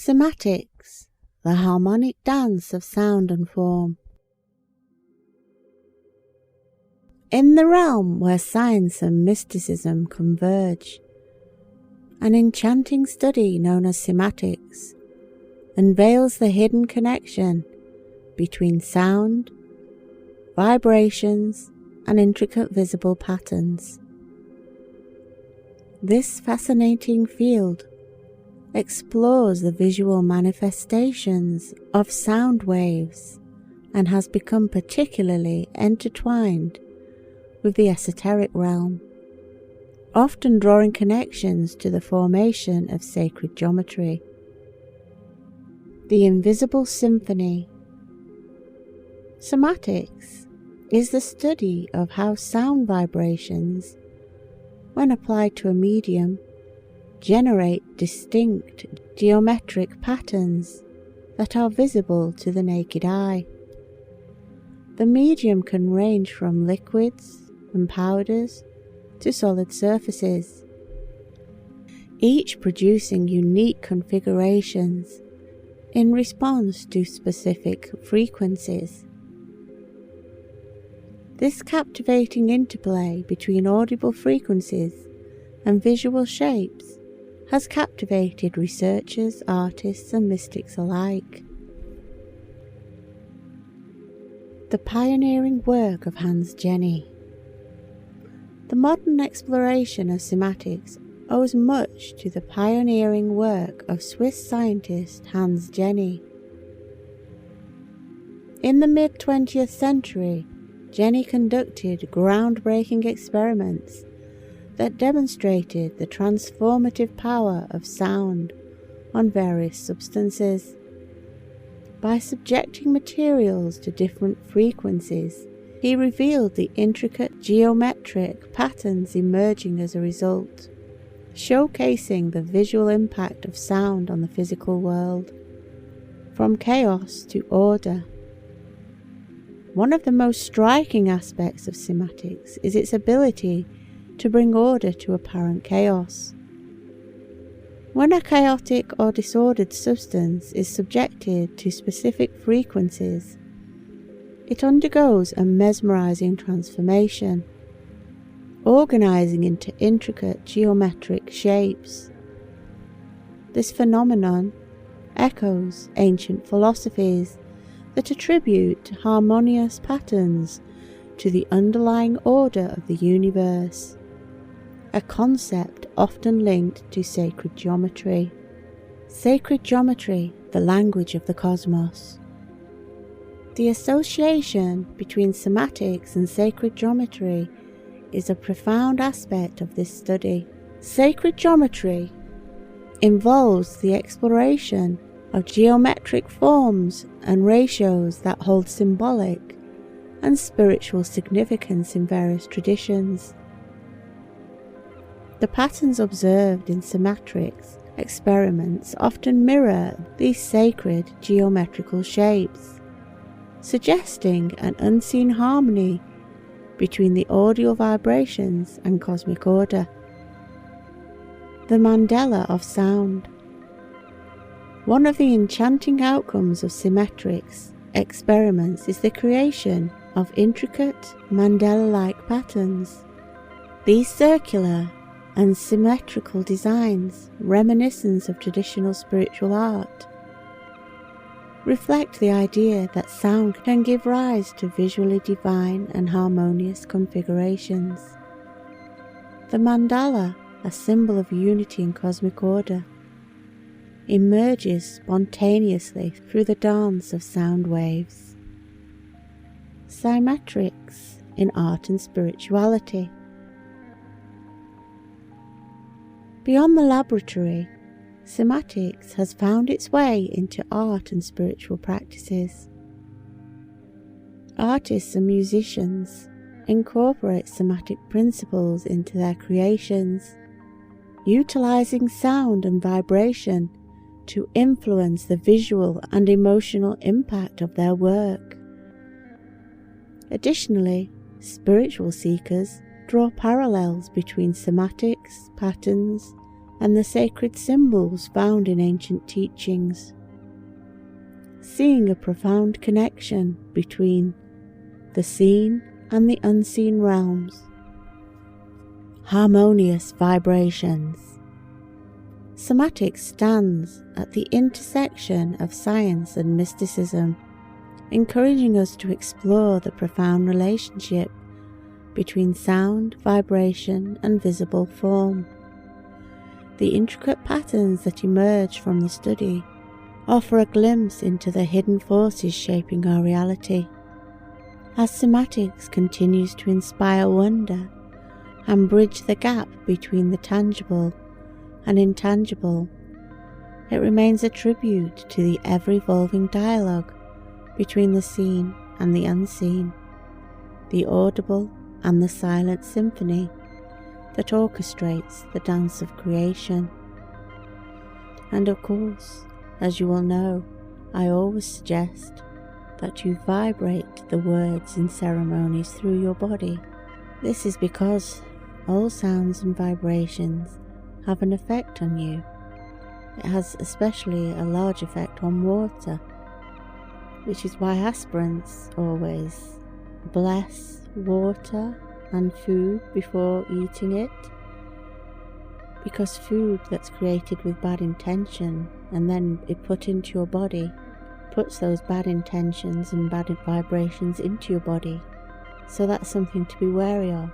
Cymatics, the harmonic dance of sound and form. In the realm where science and mysticism converge, an enchanting study known as cymatics unveils the hidden connection between sound, vibrations, and intricate visible patterns. This fascinating field explores the visual manifestations of sound waves and has become particularly intertwined with the esoteric realm, often drawing connections to the formation of sacred geometry. The invisible symphony. Cymatics is the study of how sound vibrations, when applied to a medium, generate distinct geometric patterns that are visible to the naked eye. The medium can range from liquids and powders to solid surfaces, each producing unique configurations in response to specific frequencies. This captivating interplay between audible frequencies and visual shapes has captivated researchers, artists, and mystics alike. The pioneering work of Hans Jenny. The modern exploration of cymatics owes much to the pioneering work of Swiss scientist Hans Jenny. In the mid-20th century, Jenny conducted groundbreaking experiments that demonstrated the transformative power of sound on various substances. By subjecting materials to different frequencies, he revealed the intricate geometric patterns emerging as a result, showcasing the visual impact of sound on the physical world, from chaos to order. One of the most striking aspects of cymatics is its ability to bring order to apparent chaos. When a chaotic or disordered substance is subjected to specific frequencies, it undergoes a mesmerizing transformation, organizing into intricate geometric shapes. This phenomenon echoes ancient philosophies that attribute harmonious patterns to the underlying order of the universe, a concept often linked to sacred geometry. Sacred geometry, the language of the cosmos. The association between cymatics and sacred geometry is a profound aspect of this study. Sacred geometry involves the exploration of geometric forms and ratios that hold symbolic and spiritual significance in various traditions. The patterns observed in cymatics experiments often mirror these sacred geometrical shapes, suggesting an unseen harmony between the audio vibrations and cosmic order. The mandala of sound. One of the enchanting outcomes of cymatics experiments is the creation of intricate mandala-like patterns. These circular and symmetrical designs, reminiscent of traditional spiritual art, reflect the idea that sound can give rise to visually divine and harmonious configurations. The mandala, a symbol of unity and cosmic order, emerges spontaneously through the dance of sound waves. Cymatics in art and spirituality. Beyond the laboratory, cymatics has found its way into art and spiritual practices. Artists and musicians incorporate cymatic principles into their creations, utilizing sound and vibration to influence the visual and emotional impact of their work. Additionally, spiritual seekers draw parallels between cymatics, patterns, and the sacred symbols found in ancient teachings, seeing a profound connection between the seen and the unseen realms. Harmonious vibrations. Cymatics stands at the intersection of science and mysticism, encouraging us to explore the profound relationship between sound, vibration, and visible form. The intricate patterns that emerge from the study offer a glimpse into the hidden forces shaping our reality. As Cymatics continues to inspire wonder and bridge the gap between the tangible and intangible, it remains a tribute to the ever-evolving dialogue between the seen and the unseen, the audible and the silent symphony that orchestrates the dance of creation. And of course, as you all know, I always suggest that you vibrate the words in ceremonies through your body. This is because all sounds and vibrations have an effect on you. It has especially a large effect on water, which is why aspirants always bless water and food before eating it, because food that's created with bad intention and then it put into your body puts those bad intentions and bad vibrations into your body. So that's something to be wary of.